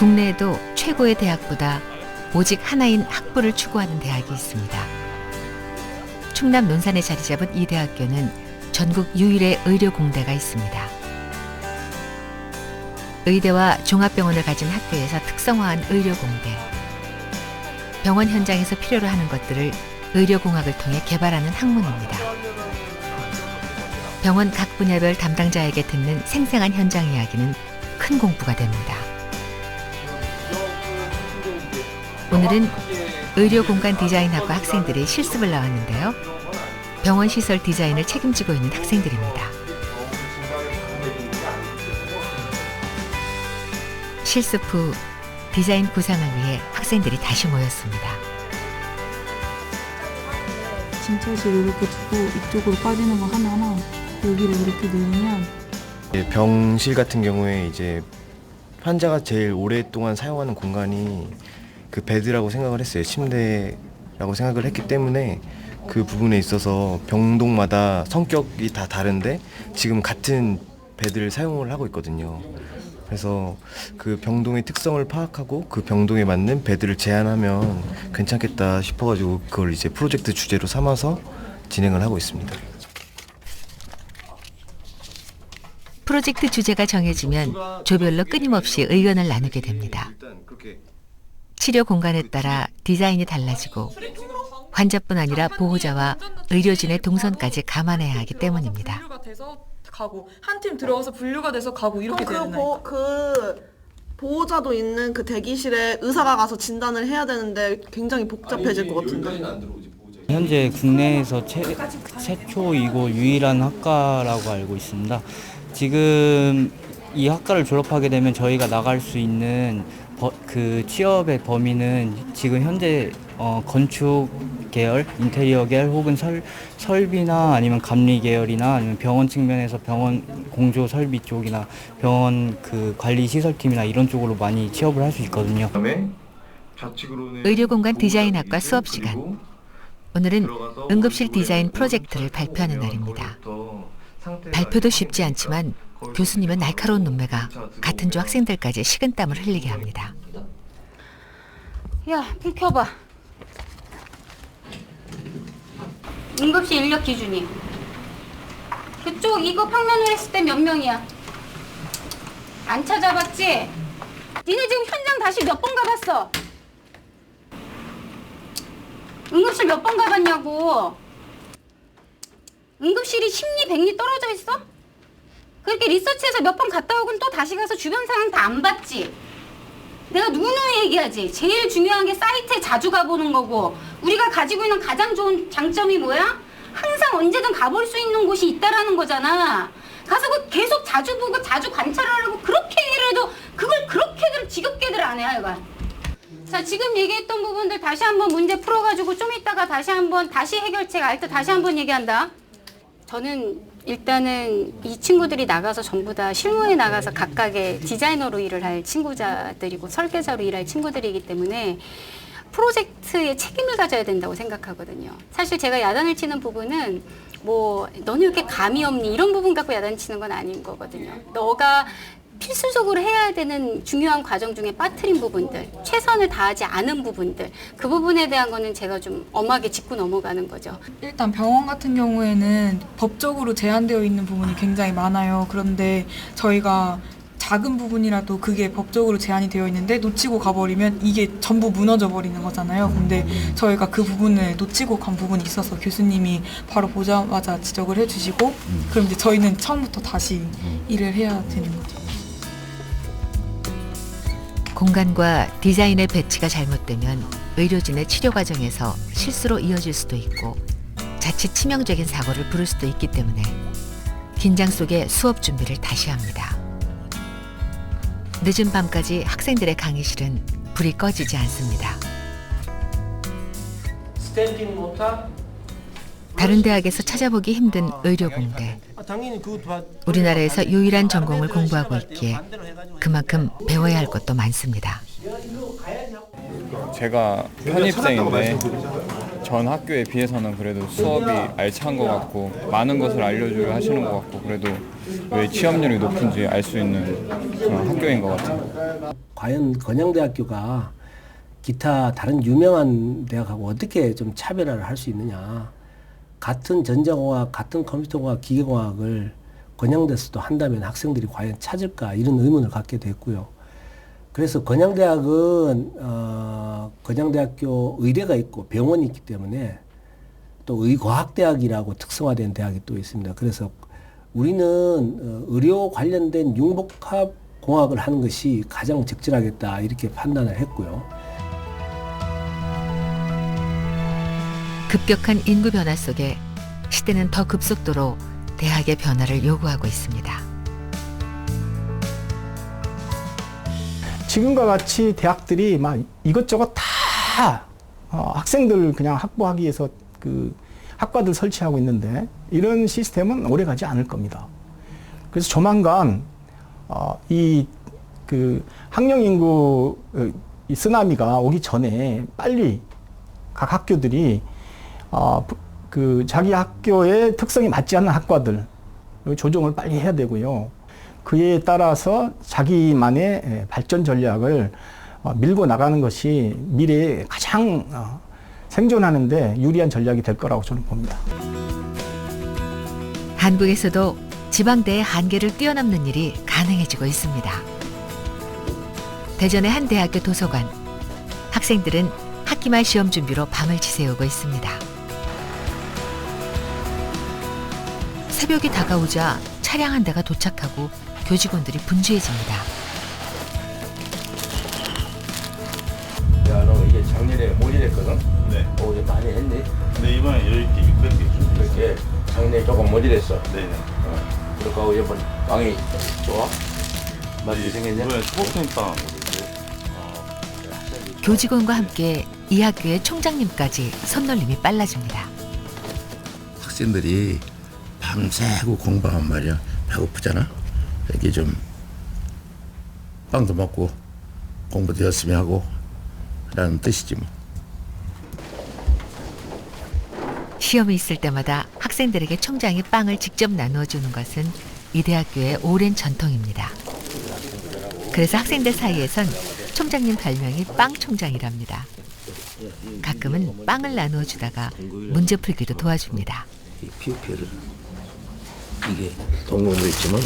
국내에도 최고의 대학보다 오직 하나인 학부를 추구하는 대학이 있습니다. 충남 논산에 자리 잡은 이 대학교는 전국 유일의 의료공대가 있습니다. 의대와 종합병원을 가진 학교에서 특성화한 의료공대. 병원 현장에서 필요로 하는 것들을 의료공학을 통해 개발하는 학문입니다. 병원 각 분야별 담당자에게 듣는 생생한 현장 이야기는 큰 공부가 됩니다. 오늘은 의료공간 디자인학과 학생들이 실습을 나왔는데요. 병원 시설 디자인을 책임지고 있는 학생들입니다. 실습 후 디자인 구상을 위해 학생들이 다시 모였습니다. 진찰실 이렇게 두고 이쪽으로 빠지는 거 하나랑 여기를 이렇게 내리면 병실 같은 경우에 이제 환자가 제일 오랫동안 사용하는 공간이 그 베드라고 생각을 했어요. 침대라고 생각을 했기 때문에 그 부분에 있어서 병동마다 성격이 다 다른데 지금 같은 베드를 사용을 하고 있거든요. 그래서 그 병동의 특성을 파악하고 그 병동에 맞는 베드를 제안하면 괜찮겠다 싶어가지고 그걸 이제 프로젝트 주제로 삼아서 진행을 하고 있습니다. 프로젝트 주제가 정해지면 조별로 끊임없이 의견을 나누게 됩니다. 치료 공간에 따라 디자인이 달라지고 환자뿐 아니라 보호자와 의료진의 동선까지 감안해야 하기 때문입니다. 가고 한 팀 들어가서 분류가 돼서 가고 이렇게 되는 거예요. 그 보호자도 있는 그 대기실에 의사가 가서 진단을 해야 되는데 굉장히 복잡해질 것 같은데. 현재 국내에서 최초이고 유일한 학과라고 알고 있습니다. 지금 이 학과를 졸업하게 되면 저희가 나갈 수 있는 그 취업의 범위는 지금 현재 건축 계열, 인테리어 계열 혹은 설비나 아니면 감리 계열이나 아니면 병원 측면에서 병원 공조 설비 쪽이나 병원 그 관리 시설팀이나 이런 쪽으로 많이 취업을 할 수 있거든요. 의료공간 디자인학과 수업 시간. 오늘은 응급실 디자인 프로젝트를 발표하는 날입니다. 발표도 쉽지 않지만 교수님은 날카로운 눈매가 같은 조 학생들까지 식은땀을 흘리게 합니다. 야, 불 켜봐. 응급실 인력 기준이. 그쪽 이거 평면을 했을 때 몇 명이야? 안 찾아봤지? 니네 지금 현장 다시 몇 번 가봤어? 응급실 몇 번 가봤냐고. 응급실이 10리 100리 떨어져 있어? 그렇게 리서치해서 몇 번 갔다 오고는 또 다시 가서 주변 상황 다 안 봤지? 내가 누구누구 얘기하지? 제일 중요한 게 사이트에 자주 가보는 거고 우리가 가지고 있는 가장 좋은 장점이 뭐야? 항상 언제든 가볼 수 있는 곳이 있다라는 거잖아. 가서 계속 자주 보고 자주 관찰하려고 그렇게 얘기를 해도 그걸 그렇게들 지겹게들 안 해, 하여간. 자, 지금 얘기했던 부분들 다시 한번 문제 풀어가지고 좀 이따가 다시 해결책 알 때 다시 한번 얘기한다. 저는 일단은 이 친구들이 나가서 전부 다 실무에 나가서 각각의 디자이너로 일을 할 친구자들이고 설계자로 일할 친구들이기 때문에 프로젝트에 책임을 가져야 된다고 생각하거든요. 사실 제가 야단을 치는 부분은 뭐 너는 이렇게 감이 없니 이런 부분 갖고 야단 치는 건 아닌 거거든요. 너가 필수적으로 해야 되는 중요한 과정 중에 빠뜨린 부분들, 최선을 다하지 않은 부분들, 그 부분에 대한 거는 제가 좀 엄하게 짚고 넘어가는 거죠. 일단 병원 같은 경우에는 법적으로 제한되어 있는 부분이 굉장히 많아요. 그런데 저희가 작은 부분이라도 그게 법적으로 제한이 되어 있는데 놓치고 가버리면 이게 전부 무너져 버리는 거잖아요. 근데 저희가 그 부분을 놓치고 간 부분이 있어서 교수님이 바로 보자마자 지적을 해주시고 그럼 이제 저희는 처음부터 다시 일을 해야 되는 거죠. 공간과 디자인의 배치가 잘못되면 의료진의 치료 과정에서 실수로 이어질 수도 있고 자칫 치명적인 사고를 부를 수도 있기 때문에 긴장 속에 수업 준비를 다시 합니다. 늦은 밤까지 학생들의 강의실은 불이 꺼지지 않습니다. 다른 대학에서 찾아보기 힘든 의료공대. 우리나라에서 유일한 전공을 공부하고 있기에 그만큼 배워야 할 것도 많습니다. 제가 편입생인데 전 학교에 비해서는 그래도 수업이 알찬 것 같고 많은 것을 알려주려 하시는 것 같고 그래도 왜 취업률이 높은지 알 수 있는 그런 학교인 것 같아요. 과연 건양대학교가 기타 다른 유명한 대학하고 어떻게 좀 차별화를 할 수 있느냐. 같은 전자공학, 같은 컴퓨터공학, 기계공학을 건양대에서도 한다면 학생들이 과연 찾을까 이런 의문을 갖게 됐고요. 그래서 건양대학은 건양대학교 의대가 있고 병원이 있기 때문에 또 의과학대학이라고 특성화된 대학이 또 있습니다. 그래서 우리는 의료 관련된 융복합공학을 하는 것이 가장 적절하겠다 이렇게 판단을 했고요. 급격한 인구 변화 속에 시대는 더 급속도로 대학의 변화를 요구하고 있습니다. 지금과 같이 대학들이 막 이것저것 다 학생들 그냥 확보하기 위해서 그 학과들 설치하고 있는데 이런 시스템은 오래 가지 않을 겁니다. 그래서 조만간 이 그 학령 인구 이 쓰나미가 오기 전에 빨리 각 학교들이 그 자기 학교의 특성에 맞지 않는 학과들 조정을 빨리 해야 되고요. 그에 따라서 자기만의 발전 전략을 밀고 나가는 것이 미래에 가장 생존하는 데 유리한 전략이 될 거라고 저는 봅니다. 한국에서도 지방대의 한계를 뛰어넘는 일이 가능해지고 있습니다. 대전의 한 대학교 도서관. 학생들은 학기말 시험 준비로 밤을 지새우고 있습니다. 새벽이 다가오자 차량 한 대가 도착하고 교직원들이 분주해집니다. 야, 너 이게 작년에 모질했거든? 네. 이제 많이 했니? 네, 이번에 10개, 600개 준비했어요. 이렇게 작년에 조금 모질했어. 네네. 그러니까 이번 빵이 좋아? 맛이 생겼냐? 이번에 초록색빵 교직원과 함께 이 학교의 총장님까지 손놀림이 빨라집니다. 학생들이 밤새고 공부하면 말이야. 배고프잖아? 이게 좀 빵도 먹고 공부도 열심히 하고 라는 뜻이지 뭐. 시험이 있을 때마다 학생들에게 총장이 빵을 직접 나누어 주는 것은 이 대학교의 오랜 전통입니다. 그래서 학생들 사이에선 총장님 별명이 빵 총장이랍니다. 가끔은 빵을 나누어 주다가 문제 풀기도 도와줍니다. 이 피우피를 이게 동공도 있지만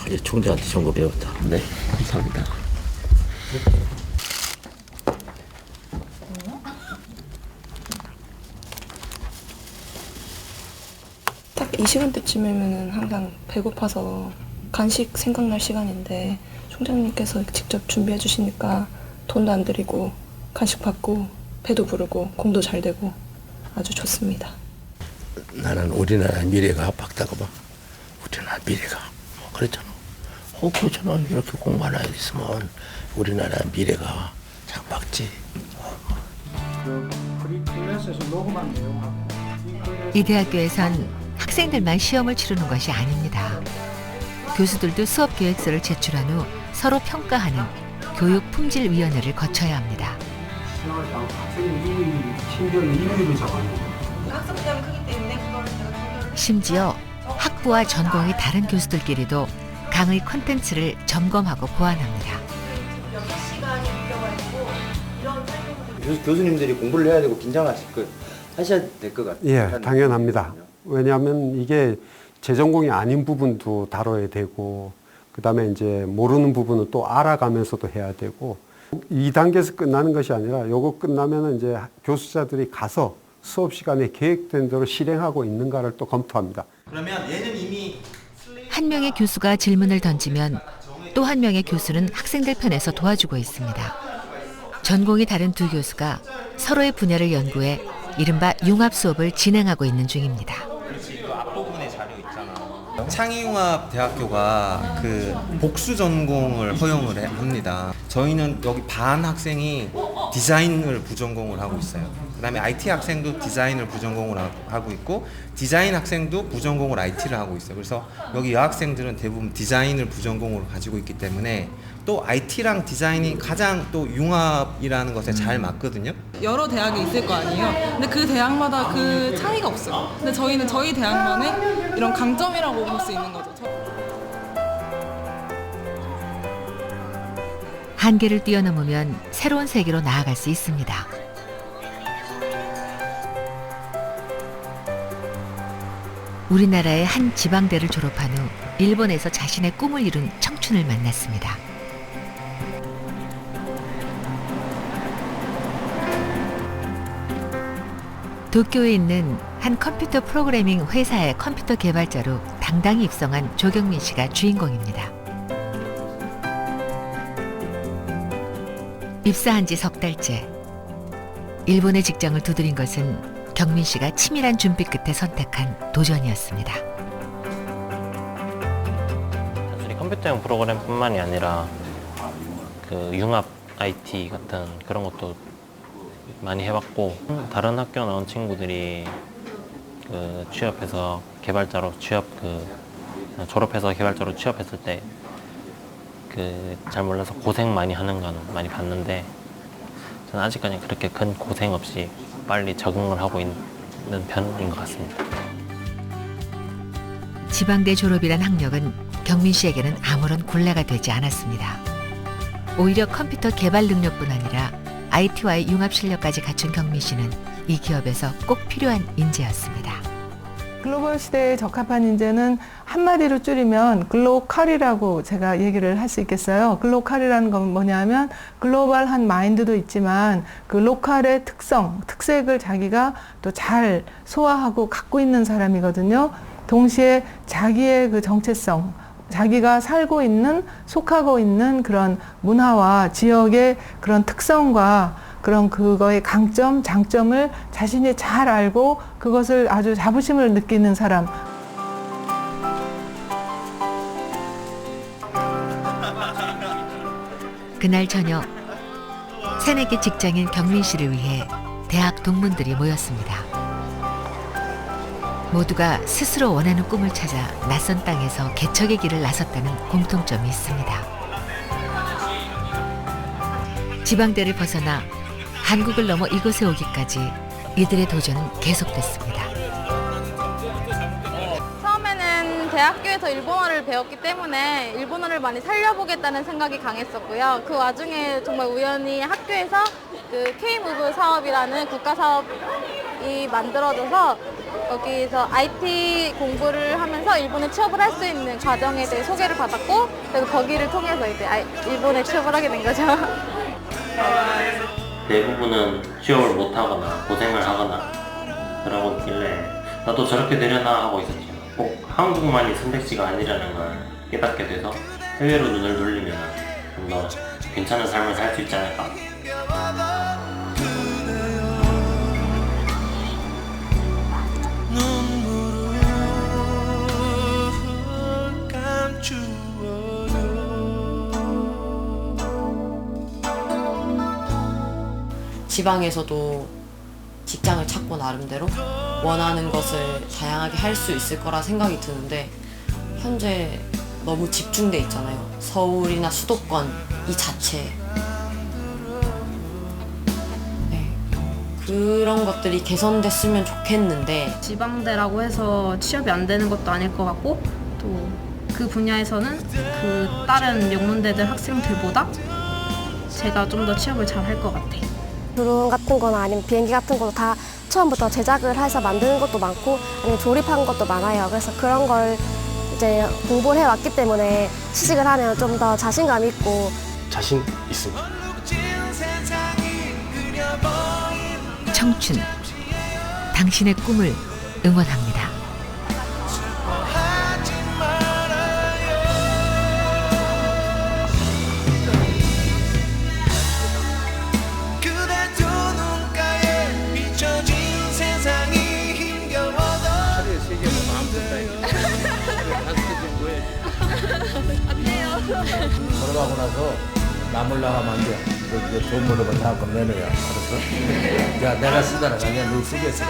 이제 총장한테 전거 배웠다. 네, 감사합니다. 딱 이 시간대쯤이면은 항상 배고파서 간식 생각날 시간인데 총장님께서 직접 준비해 주시니까 돈도 안 들이고 간식 받고 배도 부르고 공도 잘 되고 아주 좋습니다. 나는 우리나라 미래가 밝다고 봐. 우리나라 미래가 그랬잖아. 그렇잖아. 이렇게 공부 하나 있으면 우리나라 미래가 참 밝지. 이 대학교에선 학생들만 시험을 치르는 것이 아닙니다. 교수들도 수업 계획서를 제출한 후 서로 평가하는 교육품질위원회를 거쳐야 합니다. 심지어 학부와 전공이 다른 교수들끼리도 강의 콘텐츠를 점검하고 보완합니다. 교수님들이 공부를 해야 되고 하셔야 될 것 같아요. 예, 당연합니다. 왜냐하면 이게 제 전공이 아닌 부분도 다뤄야 되고, 그 다음에 이제 모르는 부분은 또 알아가면서도 해야 되고, 2단계에서 끝나는 것이 아니라 요거 끝나면은 이제 교수자들이 가서 수업 시간에 계획된 대로 실행하고 있는가를 또 검토합니다. 그러면 얘는 이미 한 명의 교수가 질문을 던지면 또 한 명의 교수는 학생들 편에서 도와주고 있습니다. 전공이 다른 두 교수가 서로의 분야를 연구해 이른바 융합 수업을 진행하고 있는 중입니다. 앞부분에 자료 있잖아. 창의융합대학교가 그 복수 전공을 허용을 합니다. 저희는 여기 반 학생이 디자인을 부전공을 하고 있어요. 그다음에 IT 학생도 디자인을 부전공을 하고 있고 디자인 학생도 부전공을 IT를 하고 있어요. 그래서 여기 여학생들은 대부분 디자인을 부전공으로 가지고 있기 때문에 또 IT랑 디자인이 가장 또 융합이라는 것에 잘 맞거든요. 여러 대학이 있을 거 아니에요. 근데 그 대학마다 그 차이가 없어요. 근데 저희는 저희 대학만의 이런 강점이라고 볼 수 있는 거죠. 한계를 뛰어넘으면 새로운 세계로 나아갈 수 있습니다. 우리나라의 한 지방대를 졸업한 후 일본에서 자신의 꿈을 이룬 청춘을 만났습니다. 도쿄에 있는 한 컴퓨터 프로그래밍 회사의 컴퓨터 개발자로 당당히 입성한 조경민 씨가 주인공입니다. 입사한 지 석 달째. 일본의 직장을 두드린 것은 경민 씨가 치밀한 준비 끝에 선택한 도전이었습니다. 단순히 컴퓨터용 프로그램뿐만이 아니라 그 융합 IT 같은 그런 것도 많이 해봤고, 다른 학교 나온 친구들이 그 취업해서 개발자로 졸업해서 개발자로 취업했을 때 그 잘 몰라서 고생 많이 하는 건 많이 봤는데, 저는 아직까지 그렇게 큰 고생 없이 빨리 적응을 하고 있는 편인 것 같습니다. 지방대 졸업이란 학력은 경민 씨에게는 아무런 굴레가 되지 않았습니다. 오히려 컴퓨터 개발 능력뿐 아니라 IT와의 융합 실력까지 갖춘 경민 씨는 이 기업에서 꼭 필요한 인재였습니다. 글로벌 시대에 적합한 인재는 한마디로 줄이면 글로컬이라고 제가 얘기를 할 수 있겠어요. 글로컬이라는 건 뭐냐면 글로벌한 마인드도 있지만 그 로컬의 특색을 자기가 또 잘 소화하고 갖고 있는 사람이거든요. 동시에 자기의 그 정체성, 자기가 살고 있는, 속하고 있는 그런 문화와 지역의 그런 특성과 그런 그거의 강점, 장점을 자신이 잘 알고 그것을 아주 자부심을 느끼는 사람. 그날 저녁, 새내기 직장인 경민 씨를 위해 대학 동문들이 모였습니다. 모두가 스스로 원하는 꿈을 찾아 낯선 땅에서 개척의 길을 나섰다는 공통점이 있습니다. 지방대를 벗어나 한국을 넘어 이곳에 오기까지 이들의 도전은 계속됐습니다. 처음에는 대학교에서 일본어를 배웠기 때문에 일본어를 많이 살려보겠다는 생각이 강했었고요. 그 와중에 정말 우연히 학교에서 그 K-무브 사업이라는 국가 사업이 만들어져서 거기서 IT 공부를 하면서 일본에 취업을 할 수 있는 과정에 대해 소개를 받았고, 그래서 거기를 통해서 이제 일본에 취업을 하게 된 거죠. 대부분은 취업을 못하거나 고생을 하거나 그러고 있길래 나도 저렇게 되려나 하고 있었지만 꼭 한국만이 선택지가 아니라는 걸 깨닫게 돼서 해외로 눈을 돌리면 좀 더 괜찮은 삶을 살 수 있지 않을까. 지방에서도 직장을 찾고 나름대로 원하는 것을 다양하게 할 수 있을 거라 생각이 드는데, 현재 너무 집중돼 있잖아요. 서울이나 수도권 이 자체에. 네. 그런 것들이 개선됐으면 좋겠는데, 지방대라고 해서 취업이 안 되는 것도 아닐 것 같고, 또 그 분야에서는 그 다른 명문대들 학생들보다 제가 좀 더 취업을 잘 할 것 같아요. 드론 같은 거나 아니면 비행기 같은 것도 다 처음부터 제작을 해서 만드는 것도 많고 아니면 조립한 것도 많아요. 그래서 그런 걸 이제 공부를 해왔기 때문에 취직을 하면 좀 더 자신감 있고. 자신 있습니다. 청춘, 당신의 꿈을 응원합니다. 걸어가고 나서 나 몰라 하면 안 돼. 너 돈 벌어봐 다음 건 내놓야 알았어? 야 내가 쓰다가 그냥 너 속에 쓰라.